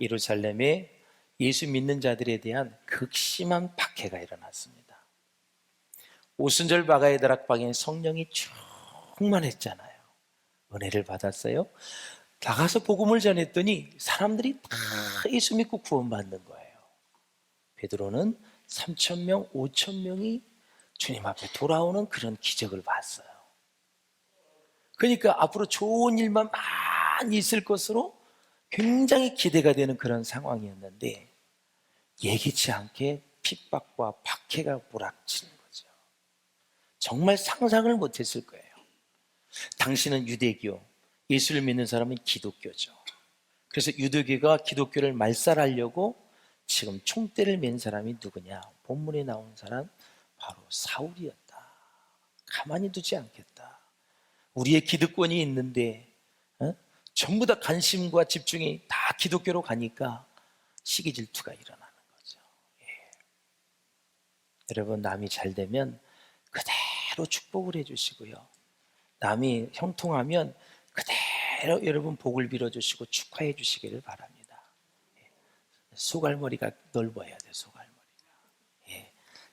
예루살렘에 예수 믿는 자들에 대한 극심한 박해가 일어났습니다. 오순절 바가의 다락방에 성령이 충만했잖아요. 은혜를 받았어요. 나가서 복음을 전했더니 사람들이 다 예수 믿고 구원받는 거예요. 베드로는 3,000명, 5,000명이 주님 앞에 돌아오는 그런 기적을 봤어요. 그러니까 앞으로 좋은 일만 많이 있을 것으로 굉장히 기대가 되는 그런 상황이었는데 예기치 않게 핍박과 박해가 몰아치는 거죠. 정말 상상을 못했을 거예요. 당신은 유대교, 예수를 믿는 사람은 기독교죠. 그래서 유대교가 기독교를 말살하려고 지금 총대를 맨 사람이 누구냐? 본문에 나온 사람 바로 사울이었다. 가만히 두지 않겠다. 우리의 기득권이 있는데 전부 다 관심과 집중이 다 기독교로 가니까 시기 질투가 일어나는 거죠. 예. 여러분, 남이 잘 되면 그대로 축복을 해주시고요. 남이 형통하면 그대로 여러분 복을 빌어주시고 축하해 주시기를 바랍니다. 예. 소갈머리가 넓어야 돼요. 소갈머리가. 예.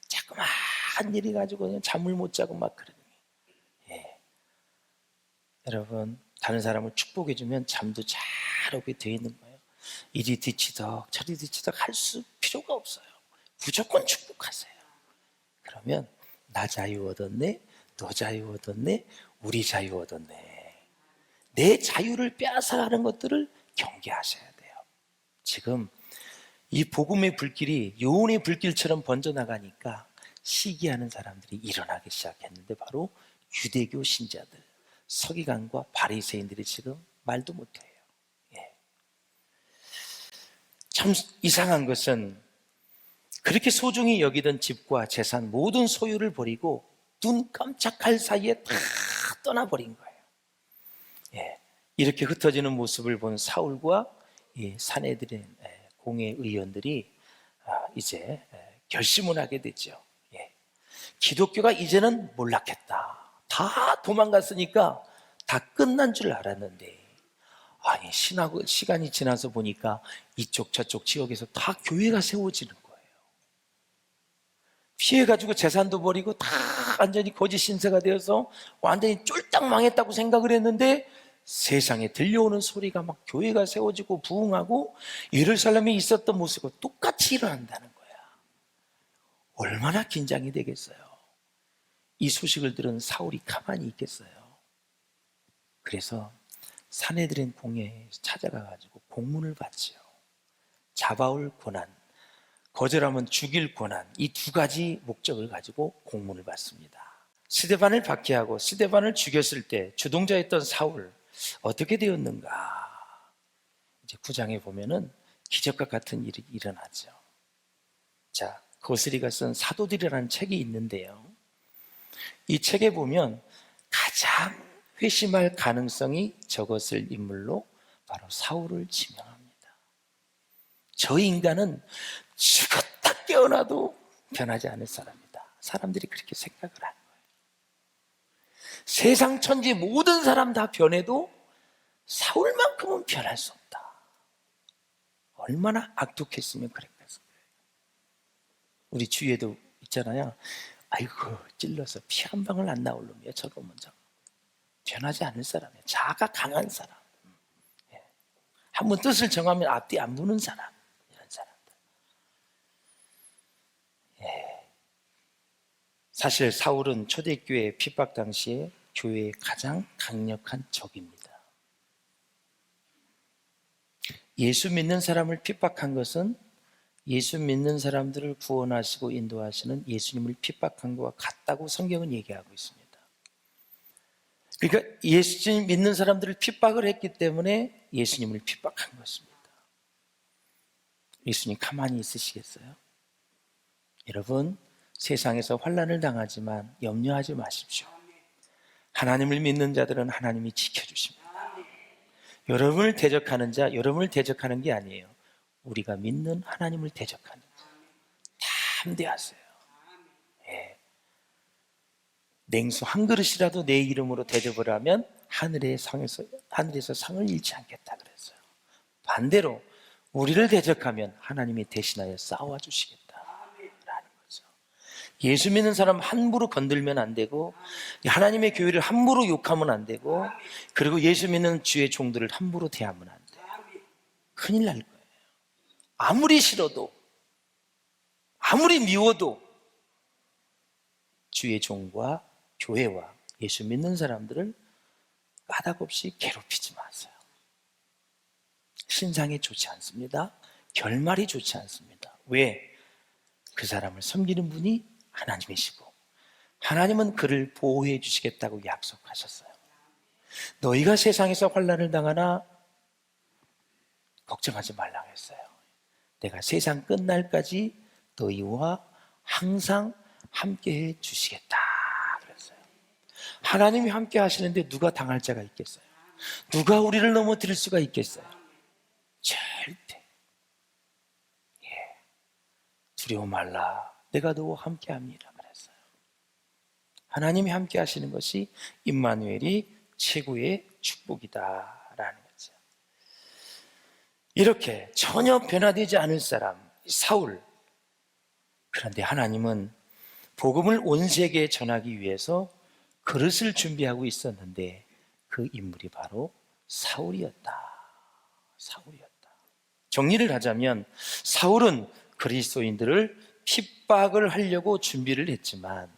자꾸만 일이 가지고 그냥 잠을 못 자고 막 그러니. 예. 여러분, 다른 사람을 축복해 주면 잠도 잘 오게 되어 있는 거예요. 이리 뒤치덕 저리 뒤치덕 할 필요가 없어요. 무조건 축복하세요. 그러면 나 자유 얻었네, 너 자유 얻었네, 우리 자유 얻었네. 내 자유를 빼앗아가는 것들을 경계하셔야 돼요. 지금 이 복음의 불길이 요온의 불길처럼 번져나가니까 시기하는 사람들이 일어나기 시작했는데 바로 유대교 신자들, 서기관과 바리새인들이 지금 말도 못해요. 예. 참 이상한 것은 그렇게 소중히 여기던 집과 재산 모든 소유를 버리고 눈 깜짝할 사이에 다 떠나버린 거예요. 예. 이렇게 흩어지는 모습을 본 사울과 이 산헤드린 공회 의원들이 이제 결심을 하게 되죠. 예. 기독교가 이제는 몰락했다. 다 도망갔으니까 다 끝난 줄 알았는데 아니 시간이 지나서 보니까 이쪽 저쪽 지역에서 다 교회가 세워지는 거예요. 피해가지고 재산도 버리고 다 완전히 거짓 신세가 되어서 완전히 쫄딱 망했다고 생각을 했는데 세상에 들려오는 소리가 막 교회가 세워지고 부흥하고 예루살렘에 있었던 모습과 똑같이 일어난다는 거야. 얼마나 긴장이 되겠어요. 이 소식을 들은 사울이 가만히 있겠어요. 그래서 산헤드린 공회에 찾아가가지고 공문을 받지요. 잡아올 권한, 거절하면 죽일 권한, 이 두 가지 목적을 가지고 공문을 받습니다. 스데반을 박해하고 스데반을 죽였을 때 주동자였던 사울 어떻게 되었는가? 이제 9장에 보면은 기적과 같은 일이 일어나죠. 자, 거스리가 쓴 사도들이라는 책이 있는데요. 이 책에 보면 가장 회심할 가능성이 적었을 인물로 바로 사울을 지명합니다. 저 인간은 죽었다 깨어나도 변하지 않을 사람이다. 사람들이 그렇게 생각을 한 거예요. 세상 천지 모든 사람 다 변해도 사울만큼은 변할 수 없다. 얼마나 악독했으면 그랬겠어요. 우리 주위에도 있잖아요. 아이고 찔러서 피 한 방울 안 나올 놈이야. 저놈은 변하지 않을 사람이야. 자아가 강한 사람. 한번 뜻을 정하면 앞뒤 안 보는 사람. 이런 사람들. 사실 사울은 초대교회 핍박 당시에 교회의 가장 강력한 적입니다. 예수 믿는 사람을 핍박한 것은 예수 믿는 사람들을 구원하시고 인도하시는 예수님을 핍박한 것과 같다고 성경은 얘기하고 있습니다. 그러니까 예수님 믿는 사람들을 핍박을 했기 때문에 예수님을 핍박한 것입니다. 예수님 가만히 있으시겠어요? 여러분, 세상에서 환난을 당하지만 염려하지 마십시오. 하나님을 믿는 자들은 하나님이 지켜주십니다. 여러분을 대적하는 자, 여러분을 대적하는 게 아니에요. 우리가 믿는 하나님을 대적하는 자. 담대하세요. 예. 냉수 한 그릇이라도 내 이름으로 대접을 하면 하늘에서 상을 잃지 않겠다 그랬어요. 반대로 우리를 대적하면 하나님이 대신하여 싸워주시겠다라는 거죠. 예수 믿는 사람 함부로 건들면 안 되고, 하나님의 교회를 함부로 욕하면 안 되고, 그리고 예수 믿는 주의 종들을 함부로 대하면 안 돼요. 큰일 날 거예요. 아무리 싫어도, 아무리 미워도 주의 종과 교회와 예수 믿는 사람들을 까닭없이 괴롭히지 마세요. 신상이 좋지 않습니다. 결말이 좋지 않습니다. 왜? 그 사람을 섬기는 분이 하나님이시고, 하나님은 그를 보호해 주시겠다고 약속하셨어요. 너희가 세상에서 환난을 당하나 걱정하지 말라고 했어요. 내가 세상 끝날까지 너희와 항상 함께해 주시겠다 그랬어요. 하나님이 함께 하시는데 누가 당할 자가 있겠어요? 누가 우리를 넘어뜨릴 수가 있겠어요? 절대. 두려워 말라, 내가 너와 함께 합니다 그랬어요. 하나님이 함께 하시는 것이 임마누엘이 최고의 축복이다라는 거죠. 이렇게 전혀 변화되지 않을 사람 사울, 그런데 하나님은 복음을 온 세계에 전하기 위해서 그릇을 준비하고 있었는데 그 인물이 바로 사울이었다. 정리를 하자면 사울은 그리스도인들을 핍박을 하려고 준비를 했지만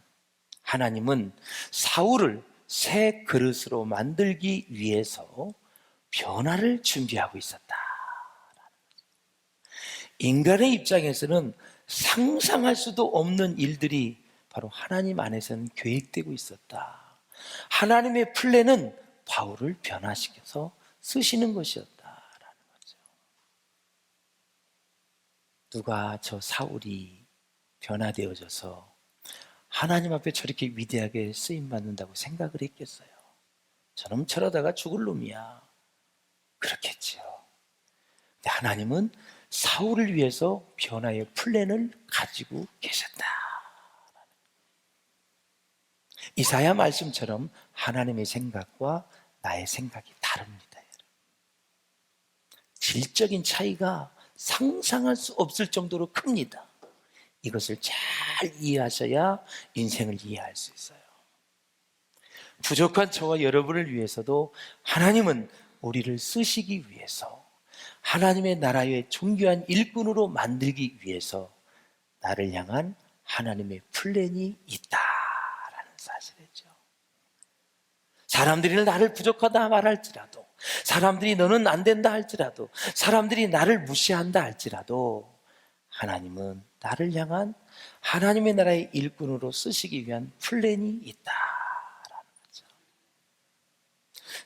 하나님은 사울을 새 그릇으로 만들기 위해서 변화를 준비하고 있었다. 인간의 입장에서는 상상할 수도 없는 일들이 바로 하나님 안에서는 계획되고 있었다. 하나님의 플랜은 바울을 변화시켜서 쓰시는 것이었다라는 거죠. 누가 저 사울이 변화되어져서 하나님 앞에 저렇게 위대하게 쓰임받는다고 생각을 했겠어요? 저놈 저러다가 죽을 놈이야, 그렇겠지요. 근데 하나님은 사울을 위해서 변화의 플랜을 가지고 계셨다. 이사야 말씀처럼 하나님의 생각과 나의 생각이 다릅니다. 질적인 차이가 상상할 수 없을 정도로 큽니다. 이것을 잘 이해하셔야 인생을 이해할 수 있어요. 부족한 저와 여러분을 위해서도 하나님은 우리를 쓰시기 위해서, 하나님의 나라의 존귀한 일꾼으로 만들기 위해서 나를 향한 하나님의 플랜이 있다라는 사실이죠. 사람들이 나를 부족하다 말할지라도, 사람들이 너는 안 된다 할지라도, 사람들이 나를 무시한다 할지라도 하나님은 나를 향한 하나님의 나라의 일꾼으로 쓰시기 위한 플랜이 있다라는 거죠.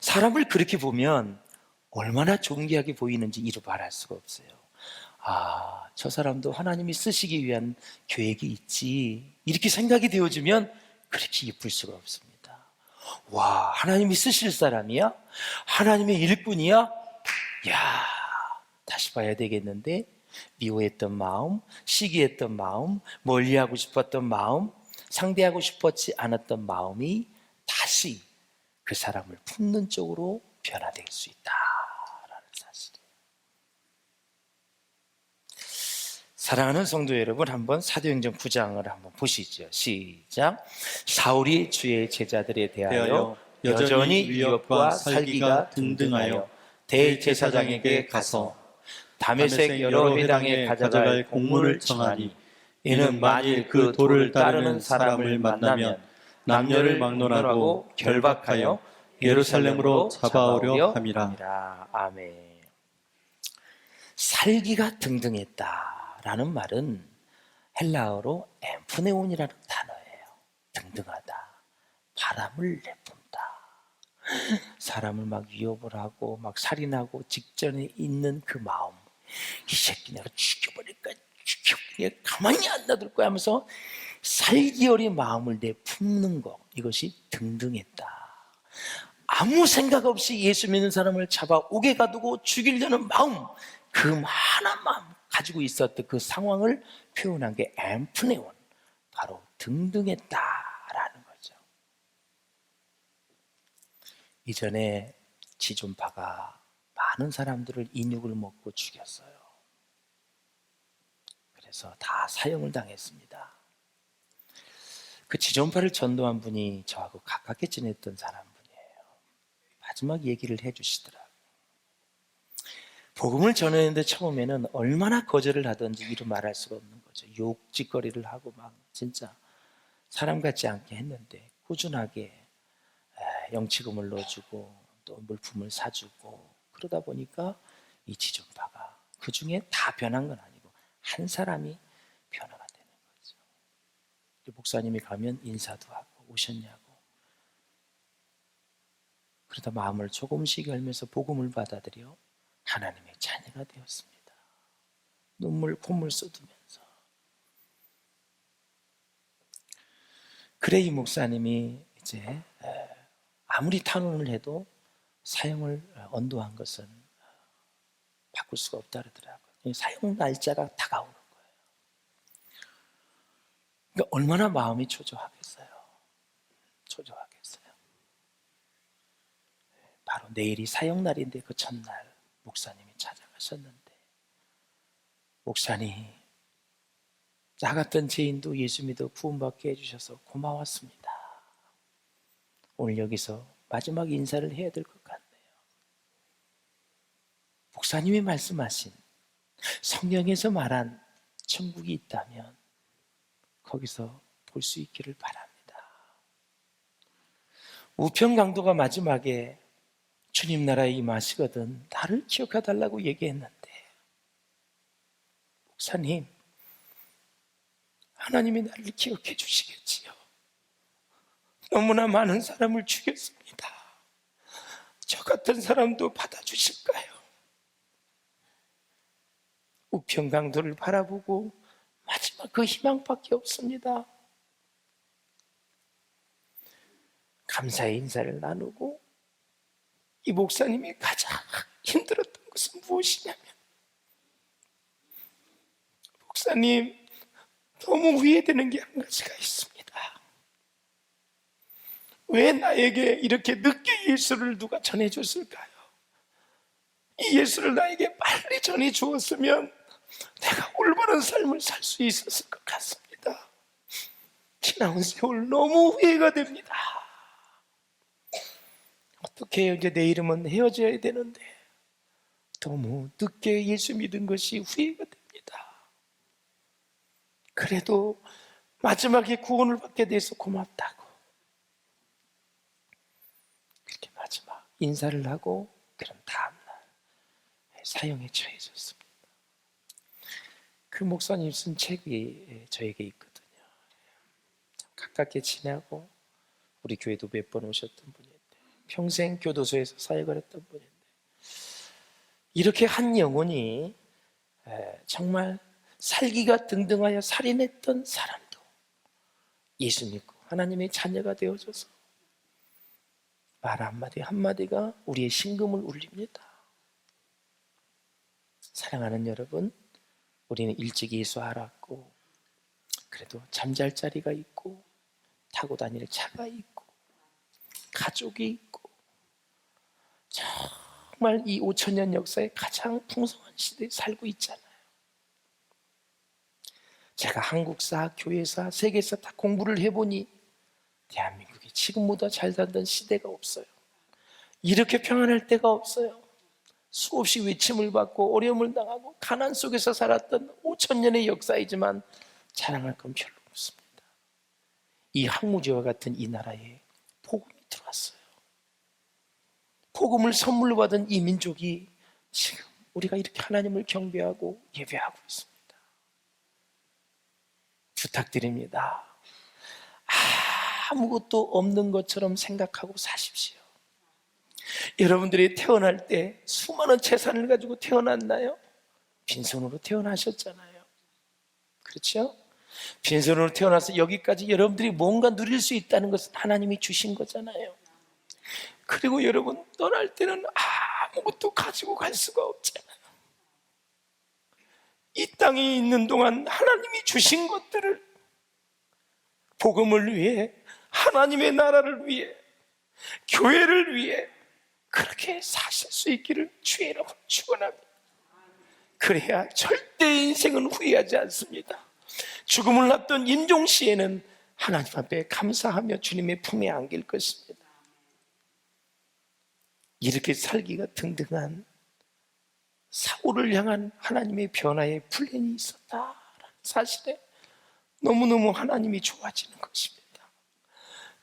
사람을 그렇게 보면 얼마나 존귀하게 보이는지 이루 말할 수가 없어요. 아, 저 사람도 하나님이 쓰시기 위한 계획이 있지, 이렇게 생각이 되어지면 그렇게 예쁠 수가 없습니다. 와, 하나님이 쓰실 사람이야? 하나님의 일꾼이야? 야, 다시 봐야 되겠는데, 미워했던 마음, 시기했던 마음, 멀리하고 싶었던 마음, 상대하고 싶었지 않았던 마음이 다시 그 사람을 품는 쪽으로 변화될 수 있다라는 사실이에요. 사랑하는 성도 여러분, 한번 사도행전 9장을 한번 보시죠. 시작. 사울이 주의 제자들에 대하여 여전히 위협과 살기가 등등하여 대제사장에게 가서 다메섹 여러 회당에 가져갈 공문을 청하니, 이는 만일 그 도를 따르는 사람을 만나면 남녀를 막론하고 결박하여 예루살렘으로 잡아오려 함이라. 아멘. 살기가 등등했다라는 말은 헬라어로 엠프네온이라는 단어예요. 등등하다, 바람을 내뿜다, 사람을 막 위협을 하고 막 살인하고 직전에 있는 그 마음, 이 새끼 내가 죽여버릴까, 가만히 안 놔둘 거야 하면서 살기 어린 마음을 내품는 것, 이것이 등등했다. 아무 생각 없이 예수 믿는 사람을 잡아 옥에 가두고 죽이려는 마음, 그 많은 마음 가지고 있었던 그 상황을 표현한 게 엠프네온, 바로 등등했다라는 거죠. 이전에 지존파가 많은 사람들을 인육을 먹고 죽였어요. 그래서 다 사형을 당했습니다. 그 지존파를 전도한 분이 저하고 가깝게 지냈던 사람분이에요. 마지막 얘기를 해주시더라고요. 복음을 전했는데 처음에는 얼마나 거절을 하든지 이루 말할 수가 없는 거죠. 욕짓거리를 하고 막 진짜 사람 같지 않게 했는데 꾸준하게 영치금을 넣어주고 또 물품을 사주고 그러다 보니까 이 지존파가 그 중에 다 변한 건 아니고 한 사람이 변화가 되는 거죠. 목사님이 가면 인사도 하고 오셨냐고. 그러다 마음을 조금씩 열면서 복음을 받아들여 하나님의 자녀가 되었습니다. 눈물 콧물 쏟으면서. 그레이 목사님이 이제 아무리 탄원을 해도 사형을 언도한 것은 바꿀 수가 없다 그러더라고요. 사형 날짜가 다가오는 거예요. 그러니까 얼마나 마음이 초조하겠어요. 초조하겠어요. 바로 내일이 사형 날인데 그 첫날 목사님이 찾아가셨는데, 목사님, 나 같은 죄인도 예수 믿어 구원받게 해주셔서 고마웠습니다. 오늘 여기서 마지막 인사를 해야 될 것 같네요. 목사님이 말씀하신 성경에서 말한 천국이 있다면 거기서 볼 수 있기를 바랍니다. 우편강도가 마지막에 주님 나라에 임하시거든 나를 기억해달라고 얘기했는데, 목사님, 하나님이 나를 기억해 주시겠지요. 너무나 많은 사람을 죽였습니다. 저 같은 사람도 받아주실까요? 우편강도를 바라보고 마지막 그 희망밖에 없습니다. 감사의 인사를 나누고 이 목사님이 가장 힘들었던 것은 무엇이냐면, 목사님, 너무 후회되는 게 한 가지가 있습니다. 왜 나에게 이렇게 늦게 예수를 누가 전해줬을까요? 이 예수를 나에게 빨리 전해주었으면 내가 올바른 삶을 살 수 있었을 것 같습니다. 지나온 세월 너무 후회가 됩니다. 어떻게 해요? 이제 내 이름은 헤어져야 되는데 너무 늦게 예수 믿은 것이 후회가 됩니다. 그래도 마지막에 구원을 받게 돼서 고맙다고 그렇게 마지막 인사를 하고, 그런 다음날 사형에 처해졌습니다. 그 목사님 쓴 책이 저에게 있거든요. 가깝게 지내고 우리 교회도 몇 번 오셨던 분인데, 평생 교도소에서 사역을 했던 분인데, 이렇게 한 영혼이 정말 살기가 등등하여 살인했던 사람도 예수 믿고 하나님의 자녀가 되어져서 말 한마디 한마디가 우리의 심금을 울립니다. 사랑하는 여러분, 우리는 일찍 예수 알았고 그래도 잠잘 자리가 있고 타고 다닐 차가 있고 가족이 있고 정말 이 5,000년 역사의 가장 풍성한 시대에 살고 있잖아요. 제가 한국사, 교회사, 세계사 다 공부를 해보니 대한민국이 지금보다 잘 살던 시대가 없어요. 이렇게 평안할 때가 없어요. 수없이 외침을 받고 어려움을 당하고 가난 속에서 살았던 5,000년의 역사이지만 자랑할 건 별로 없습니다. 이 항무지와 같은 이 나라에 복음이 들어왔어요. 복음을 선물로 받은 이 민족이 지금 우리가 이렇게 하나님을 경배하고 예배하고 있습니다. 부탁드립니다. 아무것도 없는 것처럼 생각하고 사십시오. 여러분들이 태어날 때 수많은 재산을 가지고 태어났나요? 빈손으로 태어나셨잖아요. 그렇죠? 빈손으로 태어나서 여기까지 여러분들이 뭔가 누릴 수 있다는 것은 하나님이 주신 거잖아요. 그리고 여러분 떠날 때는 아무것도 가지고 갈 수가 없잖아요. 이 땅에 있는 동안 하나님이 주신 것들을 복음을 위해, 하나님의 나라를 위해, 교회를 위해 그렇게 사실 수 있기를 주의 이름으로 축원합니다. 그래야 절대의 인생은 후회하지 않습니다. 죽음을 앞둔 임종 시에는 하나님 앞에 감사하며 주님의 품에 안길 것입니다. 이렇게 살기가 등등한 사울을 향한 하나님의 변화의 플랜이 있었다라는 사실에 너무너무 하나님이 좋아지는 것입니다.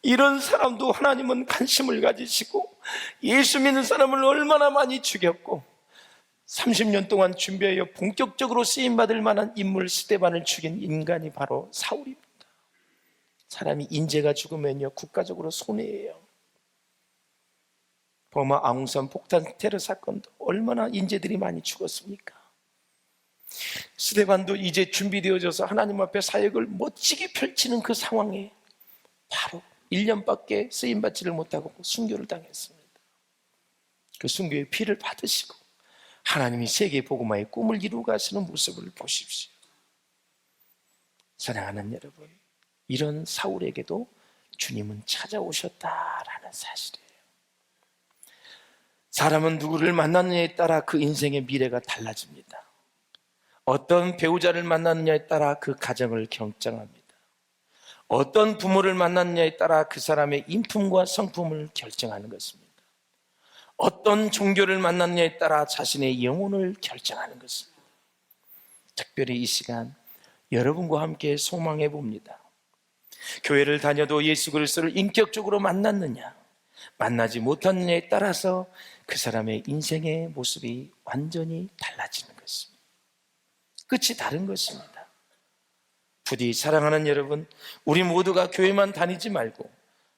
이런 사람도 하나님은 관심을 가지시고 예수 믿는 사람을 얼마나 많이 죽였고 30년 동안 준비하여 본격적으로 쓰임받을 만한 인물 스데반을 죽인 인간이 바로 사울입니다. 사람이 인재가 죽으면요 국가적으로 손해예요. 버마 아웅산 폭탄 테러 사건도 얼마나 인재들이 많이 죽었습니까? 스데반도 이제 준비되어져서 하나님 앞에 사역을 멋지게 펼치는 그 상황에 바로 1년밖에 쓰임받지를 못하고 순교를 당했습니다. 그 순교의 피를 받으시고 하나님이 세계 복음화의 꿈을 이루어 가시는 모습을 보십시오. 사랑하는 여러분, 이런 사울에게도 주님은 찾아오셨다라는 사실이에요. 사람은 누구를 만났느냐에 따라 그 인생의 미래가 달라집니다. 어떤 배우자를 만났느냐에 따라 그 가정을 결정합니다. 어떤 부모를 만났느냐에 따라 그 사람의 인품과 성품을 결정하는 것입니다. 어떤 종교를 만났느냐에 따라 자신의 영혼을 결정하는 것입니다. 특별히 이 시간 여러분과 함께 소망해 봅니다. 교회를 다녀도 예수 그리스도를 인격적으로 만났느냐, 만나지 못했느냐에 따라서 그 사람의 인생의 모습이 완전히 달라지는 것입니다. 끝이 다른 것입니다. 부디 사랑하는 여러분, 우리 모두가 교회만 다니지 말고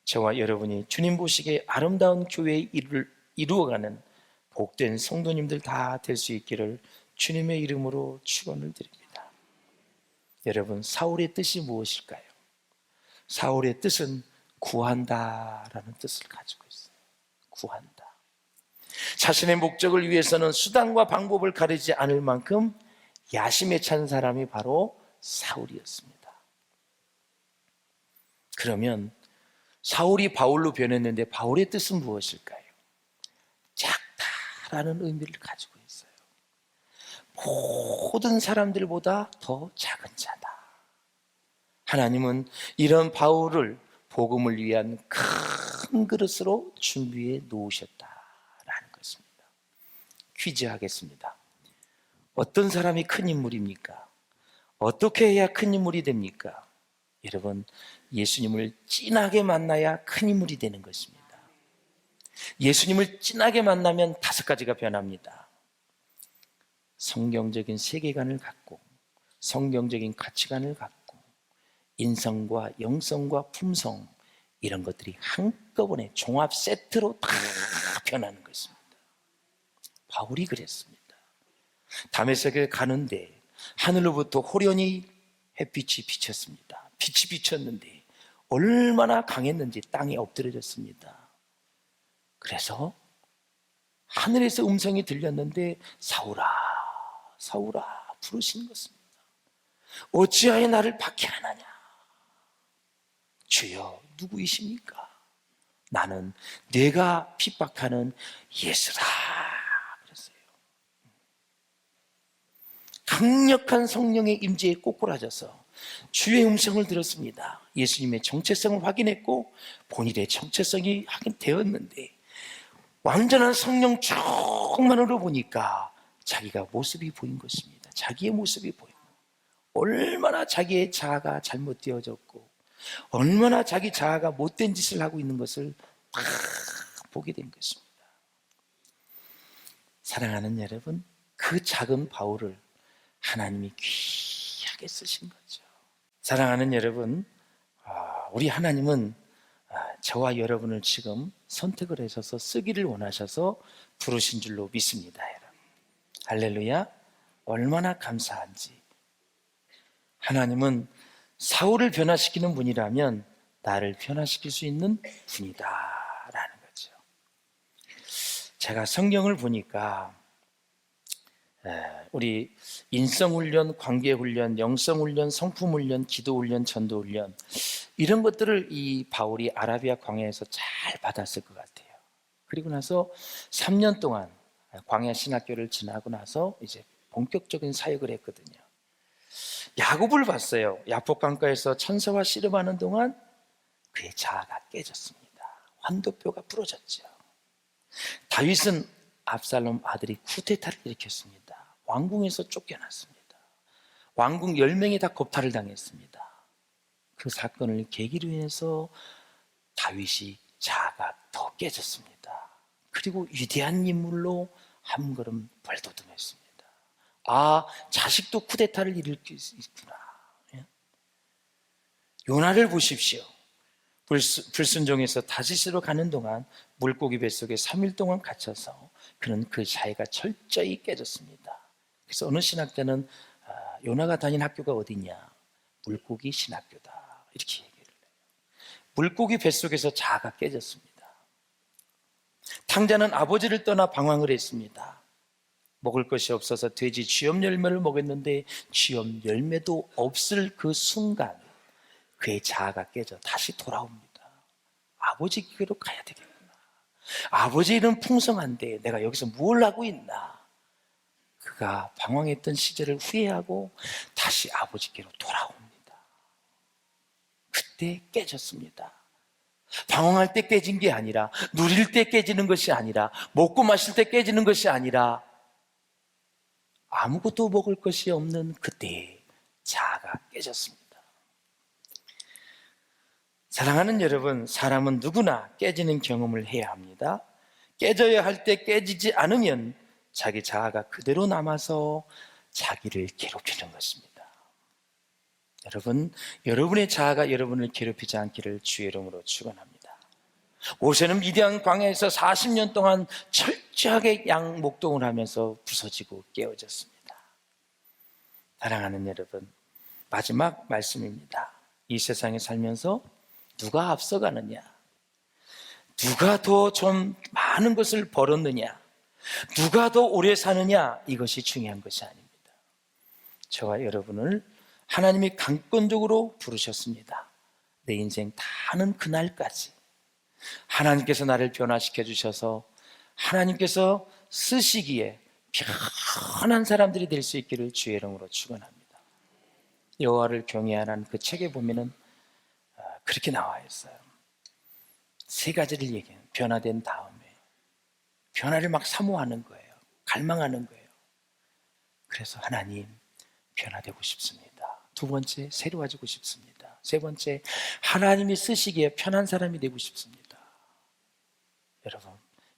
저와 여러분이 주님 보시기에 아름다운 교회의 일을 이루어가는 복된 성도님들 다 될 수 있기를 주님의 이름으로 축원을 드립니다. 여러분, 사울의 뜻이 무엇일까요? 사울의 뜻은 구한다라는 뜻을 가지고 있어요. 구한다. 자신의 목적을 위해서는 수단과 방법을 가리지 않을 만큼 야심에 찬 사람이 바로 사울이었습니다. 그러면 사울이 바울로 변했는데 바울의 뜻은 무엇일까요? 작다라는 의미를 가지고 있어요. 모든 사람들보다 더 작은 자다. 하나님은 이런 바울을 복음을 위한 큰 그릇으로 준비해 놓으셨다라는 것입니다. 퀴즈 하겠습니다. 어떤 사람이 큰 인물입니까? 어떻게 해야 큰 인물이 됩니까? 여러분, 예수님을 진하게 만나야 큰 인물이 되는 것입니다. 예수님을 진하게 만나면 5가지가 변합니다. 성경적인 세계관을 갖고, 성경적인 가치관을 갖고, 인성과 영성과 품성, 이런 것들이 한꺼번에 종합 세트로 다 변하는 것입니다. 바울이 그랬습니다. 다메섹에 가는데 하늘로부터 호련히 햇빛이 비쳤습니다. 빛이 비쳤는데 얼마나 강했는지 땅에 엎드려졌습니다. 그래서 하늘에서 음성이 들렸는데 사울아, 사울아 부르시는 것입니다. 어찌하여 나를 박해하느냐? 주여 누구이십니까? 나는 내가 핍박하는 예수라 그랬어요. 강력한 성령의 임재에 꼬꾸라져서 주의 음성을 들었습니다. 예수님의 정체성을 확인했고 본인의 정체성이 확인되었는데 완전한 성령 충만으로 보니까 자기가 모습이 보인 것입니다. 자기의 모습이 보인 것. 얼마나 자기의 자아가 잘못되어졌고 얼마나 자기 자아가 못된 짓을 하고 있는 것을 다 보게 된 것입니다. 사랑하는 여러분, 그 작은 바울을 하나님이 귀하게 쓰신 거죠. 사랑하는 여러분, 우리 하나님은 저와 여러분을 지금 선택을 하셔서 쓰기를 원하셔서 부르신 줄로 믿습니다. 여러분. 할렐루야. 얼마나 감사한지. 하나님은 사울을 변화시키는 분이라면 나를 변화시킬 수 있는 분이다라는 거죠. 제가 성경을 보니까 우리 인성훈련, 관계훈련, 영성훈련, 성품훈련, 기도훈련, 전도훈련 이런 것들을 이 바울이 아라비아 광야에서 잘 받았을 것 같아요. 그리고 나서 3년 동안 광야 신학교를 지나고 나서 이제 본격적인 사역을 했거든요. 야곱을 봤어요. 야복 강가에서 천사와 씨름하는 동안 그의 자아가 깨졌습니다. 환도뼈가 부러졌죠. 다윗은 압살롬 아들이 쿠데타를 일으켰습니다. 왕궁에서 쫓겨났습니다. 왕궁 10명이 다 겁탈을 당했습니다. 그 사건을 계기로 인해서 다윗이 자아가 더 깨졌습니다. 그리고 위대한 인물로 한 걸음 발돋움했습니다. 아, 자식도 쿠데타를 일으킬 수 있구나. 요나를 보십시오. 불순종해서 다시스로 가는 동안 물고기 뱃속에 3일 동안 갇혀서 그는 그 자아가 철저히 깨졌습니다. 그래서 어느 신학자는 요나가 다닌 학교가 어디냐? 물고기 신학교다. 이렇게 얘기를 해요. 물고기 뱃속에서 자아가 깨졌습니다. 탕자는 아버지를 떠나 방황을 했습니다. 먹을 것이 없어서 돼지 쥐염 열매를 먹였는데 쥐염 열매도 없을 그 순간 그의 자아가 깨져 다시 돌아옵니다. 아버지께로 가야 되겠구나. 아버지는 풍성한데 내가 여기서 뭘 하고 있나? 그가 방황했던 시절을 후회하고 다시 아버지께로 돌아옵니다. 그때 깨졌습니다. 방황할 때 깨진 게 아니라, 누릴 때 깨지는 것이 아니라, 먹고 마실 때 깨지는 것이 아니라, 아무것도 먹을 것이 없는 그때의 자아가 깨졌습니다. 사랑하는 여러분, 사람은 누구나 깨지는 경험을 해야 합니다. 깨져야 할 때 깨지지 않으면 자기 자아가 그대로 남아서 자기를 괴롭히는 것입니다. 여러분, 여러분의 자아가 여러분을 괴롭히지 않기를 주의 이름으로 축원합니다. 모세는 미디안 광야에서 40년 동안 철저하게 양 목동을 하면서 부서지고 깨어졌습니다. 사랑하는 여러분, 마지막 말씀입니다. 이 세상에 살면서 누가 앞서가느냐, 누가 더 좀 많은 것을 벌었느냐, 누가 더 오래 사느냐, 이것이 중요한 것이 아닙니다. 저와 여러분을 하나님이 강권적으로 부르셨습니다. 내 인생 다는 그날까지 하나님께서 나를 변화시켜 주셔서 하나님께서 쓰시기에 편한 사람들이 될 수 있기를 주의 이름으로 축원합니다. 여호와를 경외하라는 그 책에 보면은 그렇게 나와 있어요. 세 가지를 얘기해요. 변화된 다음에 변화를 막 사모하는 거예요. 갈망하는 거예요. 그래서 하나님, 변화되고 싶습니다. 두 번째, 새로워지고 싶습니다. 세 번째, 하나님이 쓰시기에 편한 사람이 되고 싶습니다. 여러분,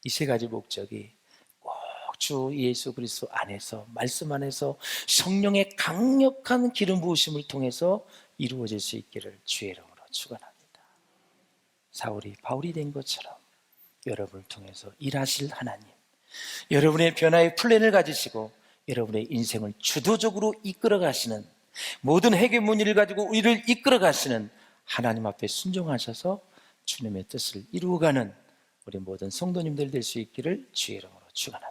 이 세 가지 목적이 꼭 주 예수 그리스도 안에서, 말씀 안에서 성령의 강력한 기름 부으심을 통해서 이루어질 수 있기를 주의 이름으로 축원합니다. 사울이 바울이 된 것처럼 여러분을 통해서 일하실 하나님, 여러분의 변화의 플랜을 가지시고 여러분의 인생을 주도적으로 이끌어 가시는, 모든 해결 문의를 가지고 우리를 이끌어 가시는 하나님 앞에 순종하셔서 주님의 뜻을 이루어가는 우리 모든 성도님들 될 수 있기를 주의 이름으로 축원합니다.